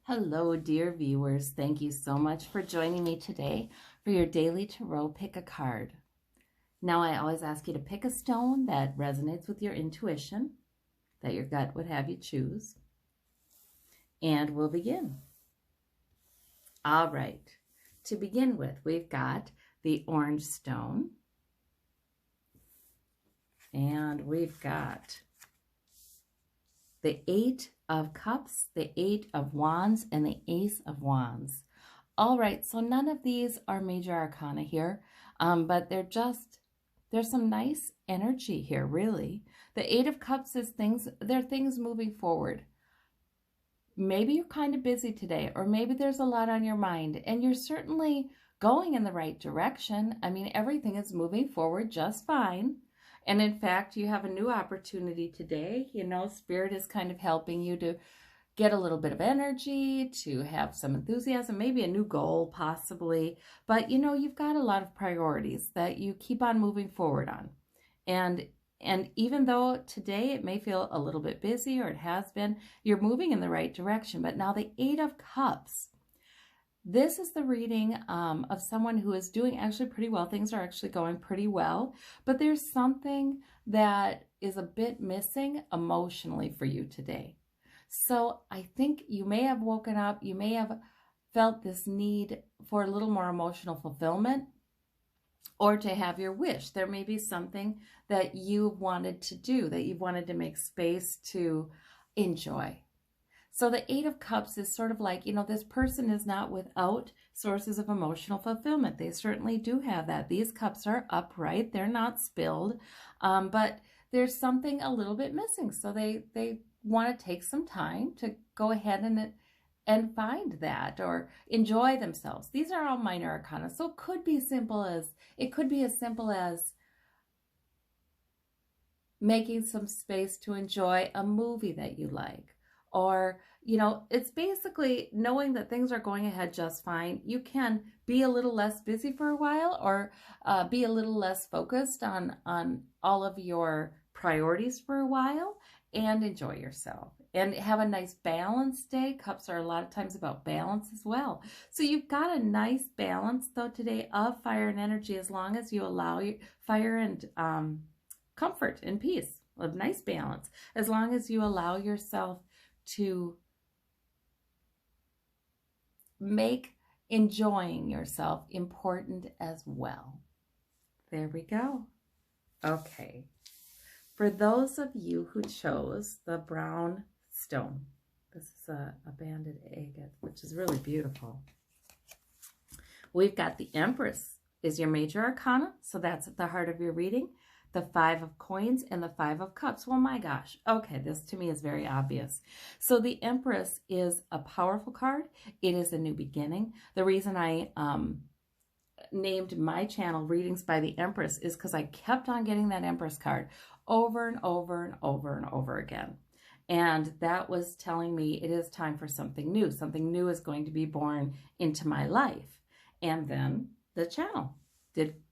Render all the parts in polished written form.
Hello, dear viewers. Thank you so much for joining me today for your daily tarot pick a card. Now, I always ask you to pick a stone that resonates with your intuition, that your gut would have you choose. And we'll begin. All right. To begin with, we've got the orange stone. And we've got the 8 of Cups, the 8 of Wands, and the Ace of Wands. All right, so none of these are major arcana here, but there's some nice energy here, really. The 8 of Cups is they're things moving forward. Maybe you're kind of busy today, or maybe there's a lot on your mind, and you're certainly going in the right direction. I mean, everything is moving forward just fine. And in fact, you have a new opportunity today. You know, Spirit is kind of helping you to get a little bit of energy, to have some enthusiasm, maybe a new goal possibly. But, you know, you've got a lot of priorities that you keep on moving forward on. And even though today it may feel a little bit busy, or it has been, you're moving in the right direction. But now the 8 of Cups. This is the reading of someone who is doing actually pretty well. Things are actually going pretty well, but there's something that is a bit missing emotionally for you today. So I think you may have woken up, you may have felt this need for a little more emotional fulfillment, or to have your wish. There may be something that you wanted to do, that you wanted to make space to enjoy. So the 8 of Cups is sort of like, you know, this person is not without sources of emotional fulfillment. They certainly do have that. These cups are upright. They're not spilled. But there's something a little bit missing. So they want to take some time to go ahead and find that, or enjoy themselves. These are all minor arcana. So it could be as simple as making some space to enjoy a movie that you like. Or, you know, it's basically knowing that things are going ahead just fine. You can be a little less busy for a while, or be a little less focused on all of your priorities for a while, and enjoy yourself and have a nice balanced day. Cups are a lot of times about balance as well. So you've got a nice balance though today of fire and energy, as long as you allow your fire and comfort and peace, a nice balance, as long as you allow yourself to make enjoying yourself important as well. There we go. Okay. For those of you who chose the brown stone, this is a banded agate, which is really beautiful. We've got the Empress is your major arcana, so that's at the heart of your reading. The 5 of Coins and the 5 of Cups. Well, my gosh. Okay, this to me is very obvious. So the Empress is a powerful card. It is a new beginning. The reason I named my channel Readings by the Empress is because I kept on getting that Empress card over and over and over and over again. And that was telling me it is time for something new. Something new is going to be born into my life. And then the channel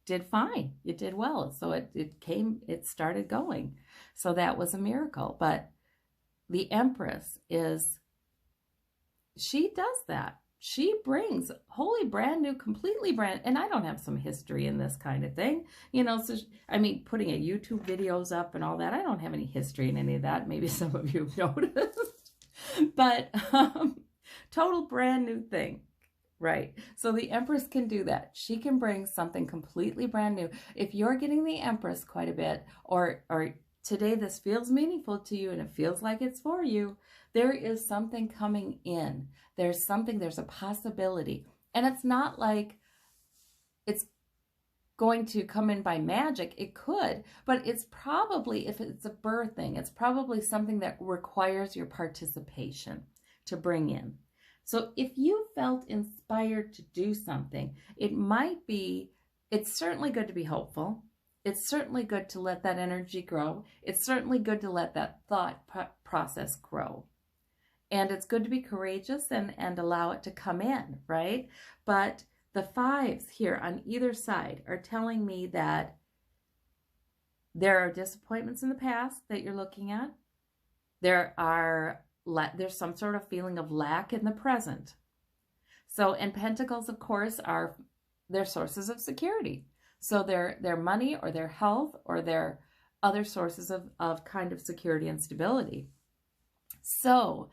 did fine. It did well. So it started going. So that was a miracle. But the Empress she does that. She brings wholly brand new, completely brand, and I don't have some history in this kind of thing, you know, so, I mean, putting a YouTube videos up and all that, I don't have any history in any of that. Maybe some of you have noticed, but total brand new thing. Right. So the Empress can do that. She can bring something completely brand new. If you're getting the Empress quite a bit, or today this feels meaningful to you and it feels like it's for you, there is something coming in. There's a possibility. And it's not like it's going to come in by magic. It could, but it's probably, if it's a birthing, it's probably something that requires your participation to bring in. So if you felt inspired to do something, it's certainly good to be hopeful. It's certainly good to let that energy grow. It's certainly good to let that thought process grow. And it's good to be courageous and allow it to come in, right? But the 5s here on either side are telling me that there are disappointments in the past that you're looking at. There are there's some sort of feeling of lack in the present. So, and pentacles, of course, are their sources of security. So their money or their health or their other sources of kind of security and stability. So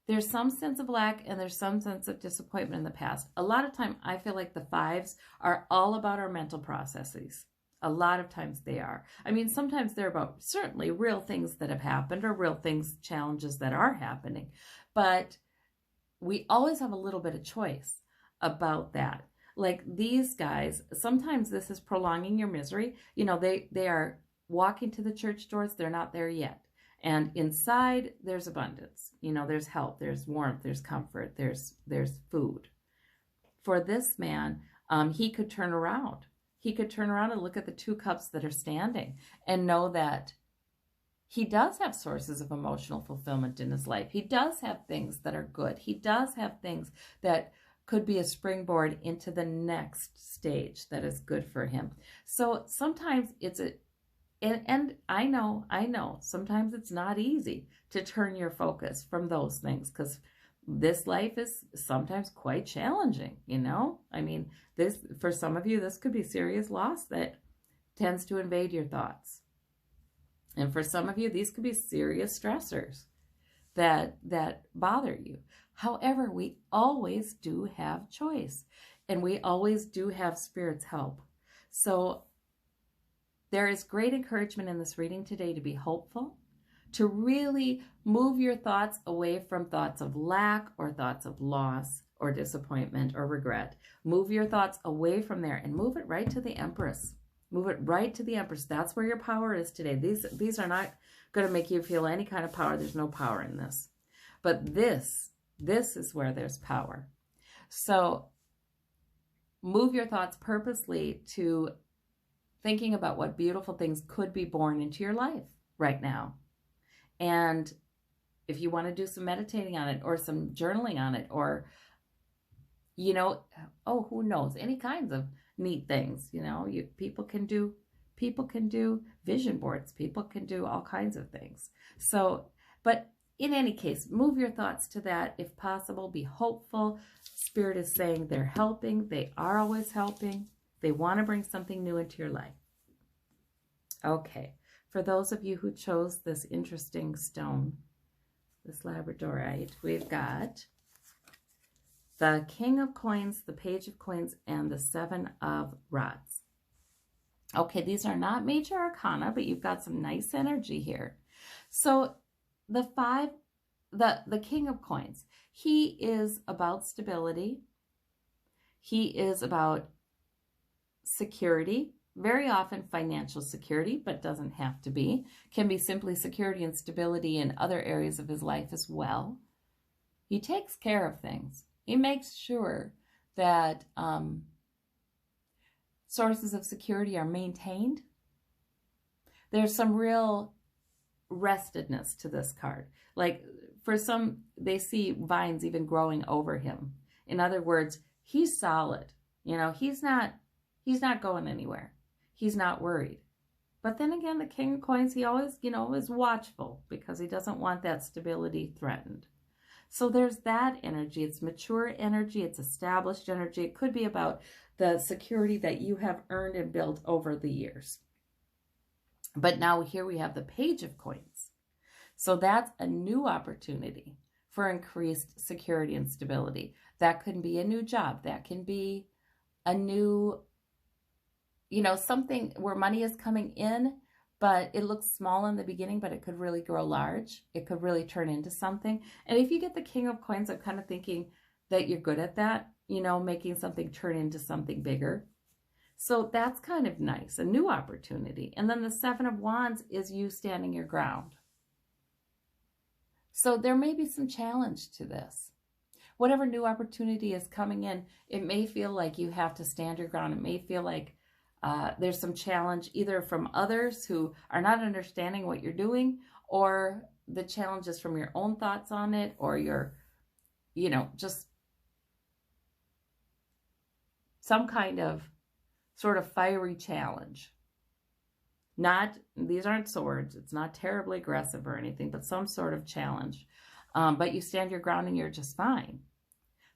there's some sense of lack and there's some sense of disappointment in the past. A lot of time, I feel like the fives are all about our mental processes. A lot of times they are. I mean, sometimes they're about certainly real things that have happened or real things, challenges that are happening. But we always have a little bit of choice about that. Like these guys, sometimes this is prolonging your misery. You know, they are walking to the church doors. They're not there yet. And inside there's abundance. You know, there's help, there's warmth, there's comfort, there's food. For this man, he could turn around. He could turn around and look at the two cups that are standing and know that he does have sources of emotional fulfillment in his life. He does have things that are good. He does have things that could be a springboard into the next stage that is good for him. So sometimes it's and I know, sometimes it's not easy to turn your focus from those things because this life is sometimes quite challenging, you know? I mean, for some of you, this could be serious loss that tends to invade your thoughts. And for some of you, these could be serious stressors that bother you. However, we always do have choice and we always do have Spirit's help. So there is great encouragement in this reading today to be hopeful, to really move your thoughts away from thoughts of lack or thoughts of loss or disappointment or regret. Move your thoughts away from there and move it right to the Empress. Move it right to the Empress. That's where your power is today. These are not going to make you feel any kind of power. There's no power in this. But this is where there's power. So move your thoughts purposely to thinking about what beautiful things could be born into your life right now. And if you want to do some meditating on it or some journaling on it or, you know, oh, who knows, any kinds of neat things, you know, people can do vision boards, people can do all kinds of things. So, but in any case, move your thoughts to that if possible. Be hopeful. Spirit is saying they're helping. They are always helping. They want to bring something new into your life. Okay, for those of you who chose this interesting stone, this labradorite, we've got the King of Coins, the Page of Coins, and the Seven of Rods. Okay, these are not major arcana, but you've got some nice energy here. So the King of Coins, he is about stability. He is about security, very often financial security, but doesn't have to be. Can be simply security and stability in other areas of his life as well. He takes care of things. He makes sure that sources of security are maintained. There's some real restedness to this card. Like for some, they see vines even growing over him. In other words, he's solid. You know, he's not going anywhere. He's not worried. But then again, the King of Coins, he always, you know, is watchful because he doesn't want that stability threatened. So there's that energy. It's mature energy. It's established energy. It could be about the security that you have earned and built over the years. But now here we have the Page of Coins. So that's a new opportunity for increased security and stability. That could be a new job. That can be a new, you know, something where money is coming in, but it looks small in the beginning, but it could really grow large. It could really turn into something. And if you get the King of Coins, I'm kind of thinking that you're good at that, you know, making something turn into something bigger. So that's kind of nice, a new opportunity. And then the Seven of Wands is you standing your ground. So there may be some challenge to this. Whatever new opportunity is coming in, it may feel like you have to stand your ground. It may feel like there's some challenge either from others who are not understanding what you're doing, or the challenges from your own thoughts on it, or your, you know, just some kind of sort of fiery challenge. These aren't swords. It's not terribly aggressive or anything, but some sort of challenge. but you stand your ground and you're just fine.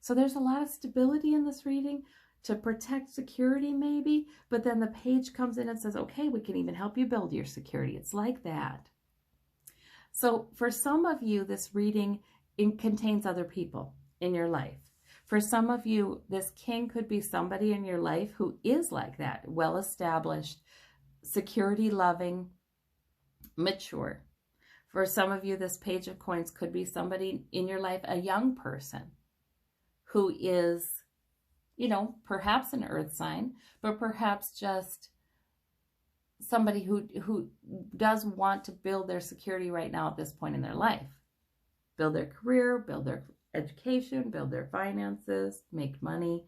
So there's a lot of stability in this reading to protect security maybe, but then the page comes in and says, okay, we can even help you build your security. It's like that. So for some of you, this reading contains other people in your life. For some of you, this king could be somebody in your life who is like that, well-established, security-loving, mature. For some of you, this page of coins could be somebody in your life, a young person who is, you know, perhaps an earth sign, but perhaps just somebody who does want to build their security right now at this point in their life. Build their career, build their education, build their finances, make money.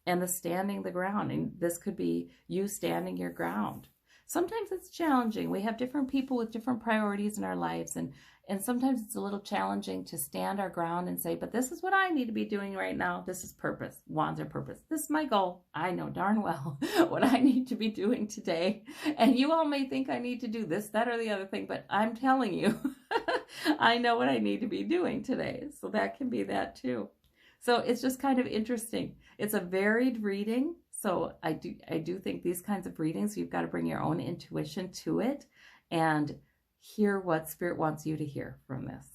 And the standing the ground. And this could be you standing your ground. Sometimes it's challenging. We have different people with different priorities in our lives. And sometimes it's a little challenging to stand our ground and say, but this is what I need to be doing right now. This is purpose. Wands are purpose. This is my goal. I know darn well what I need to be doing today. And you all may think I need to do this, that, or the other thing, but I'm telling you, I know what I need to be doing today. So that can be that too. So it's just kind of interesting. It's a varied reading. So I do think these kinds of readings, you've got to bring your own intuition to it and hear what Spirit wants you to hear from this.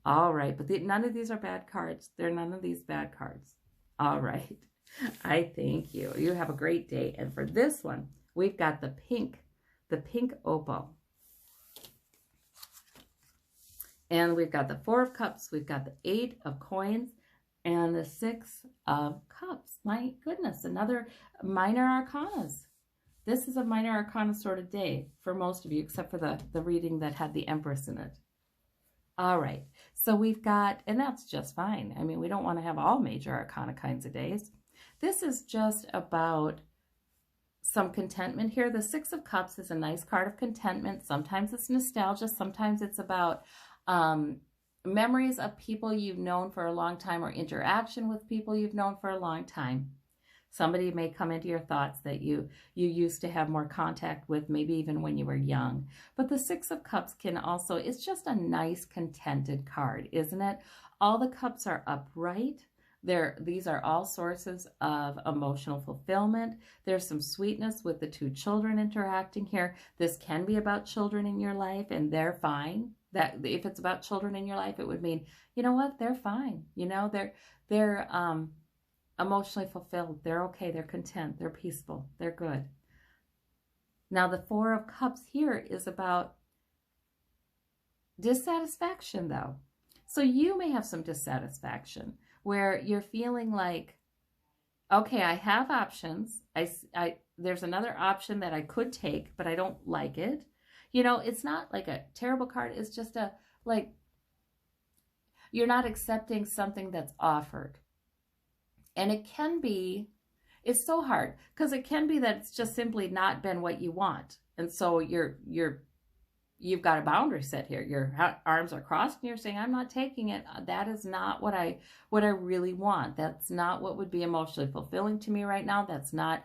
All right, but none of these are bad cards. They're none of these bad cards. All right, I thank you. You have a great day. And for this one, we've got the pink opal. And we've got the 4 of Cups, we've got the 8 of Coins, and the 6 of Cups. My goodness, another minor arcanas. This is a minor arcana sort of day for most of you, except for the reading that had the Empress in it. All right, so we've got, and that's just fine. I mean, we don't want to have all major arcana kinds of days. This is just about some contentment here. The 6 of Cups is a nice card of contentment. Sometimes it's nostalgia. Sometimes it's about memories of people you've known for a long time or interaction with people you've known for a long time. Somebody may come into your thoughts that you used to have more contact with, maybe even when you were young. But the 6 of Cups can also, it's just a nice contented card, isn't it? All the cups are upright. These are all sources of emotional fulfillment. There's some sweetness with the 2 children interacting here. This can be about children in your life, and they're fine. That if it's about children in your life, it would mean, you know what, they're fine. You know, they're emotionally fulfilled. They're okay. They're content. They're peaceful. They're good. Now, the 4 of Cups here is about dissatisfaction, though. So you may have some dissatisfaction where you're feeling like, okay, I have options. There's another option that I could take, but I don't like it. You know, it's not like a terrible card. It's just like, you're not accepting something that's offered. And it can be, it's so hard because it can be that it's just simply not been what you want. And so you've got a boundary set here. Your arms are crossed and you're saying, I'm not taking it. That is not what I really want. That's not what would be emotionally fulfilling to me right now. That's not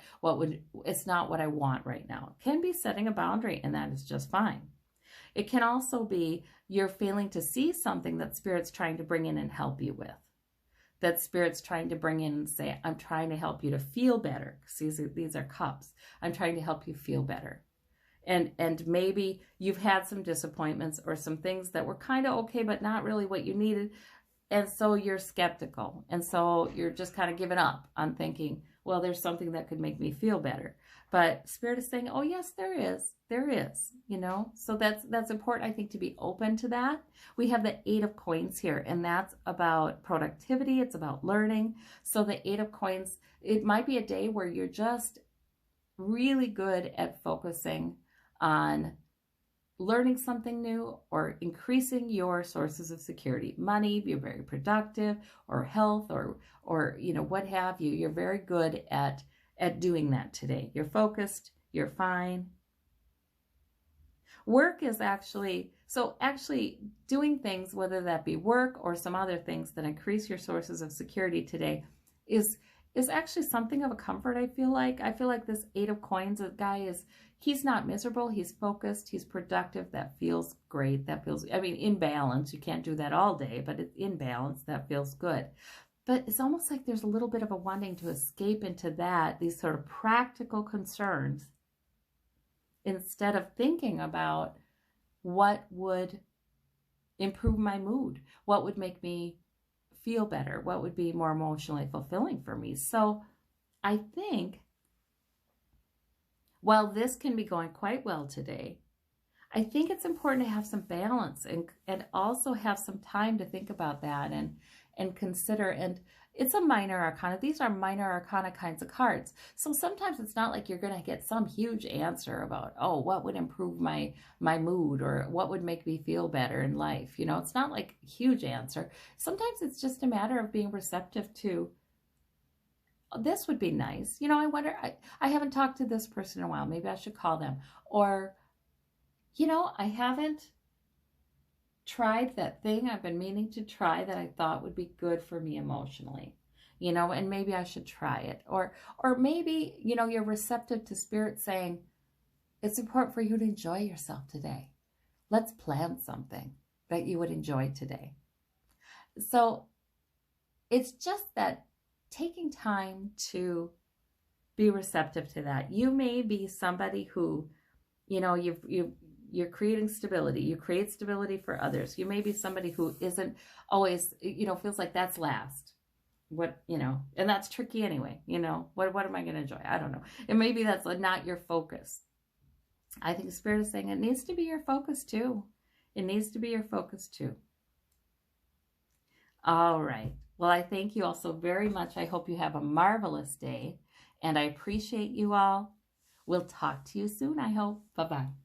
it's not what I want right now. It can be setting a boundary, and that is just fine. It can also be you're failing to see something that Spirit's trying to bring in and help you with. That Spirit's trying to bring in and say, I'm trying to help you to feel better. Because these are cups. I'm trying to help you feel better. And maybe you've had some disappointments or some things that were kind of okay, but not really what you needed. And so you're skeptical. And so you're just kind of giving up on thinking, well, there's something that could make me feel better. But Spirit is saying, oh, yes, there is. There is, you know. So that's important, I think, to be open to that. We have the 8 of Coins here, and that's about productivity. It's about learning. So the 8 of Coins, it might be a day where you're just really good at focusing on learning something new or increasing your sources of security. Money, you're very productive, or health, or you know, what have you. You're very good at doing that today. You're focused, you're fine. Work is actually doing things, whether that be work or some other things that increase your sources of security today, is is actually something of a comfort, I feel like. I feel like this Eight of Coins guy he's not miserable. He's focused. He's productive. That feels great. That feels, I mean, in balance. You can't do that all day, but it's in balance. That feels good. But it's almost like there's a little bit of a wanting to escape into these sort of practical concerns, instead of thinking about what would improve my mood, what would make me feel better, what would be more emotionally fulfilling for me. So I think while this can be going quite well today, I think it's important to have some balance and also have some time to think about that and consider. And it's a minor arcana. These are minor arcana kinds of cards. So sometimes it's not like you're going to get some huge answer about, oh, what would improve my mood or what would make me feel better in life. You know, it's not like a huge answer. Sometimes it's just a matter of being receptive to, oh, this would be nice. You know, I wonder, I haven't talked to this person in a while. Maybe I should call them. Or, you know, I haven't tried that thing I've been meaning to try that I thought would be good for me emotionally, you know, and maybe I should try it. Or maybe, you know, you're receptive to Spirit saying, it's important for you to enjoy yourself today. Let's plan something that you would enjoy today. So it's just that taking time to be receptive to that. You may be somebody who, you know, you're creating stability. You create stability for others. You may be somebody who isn't always, you know, feels like that's last. What, you know, and that's tricky anyway. You know, what am I going to enjoy? I don't know. And maybe that's not your focus. I think Spirit is saying it needs to be your focus too. It needs to be your focus too. All right. Well, I thank you all so very much. I hope you have a marvelous day, and I appreciate you all. We'll talk to you soon, I hope. Bye-bye.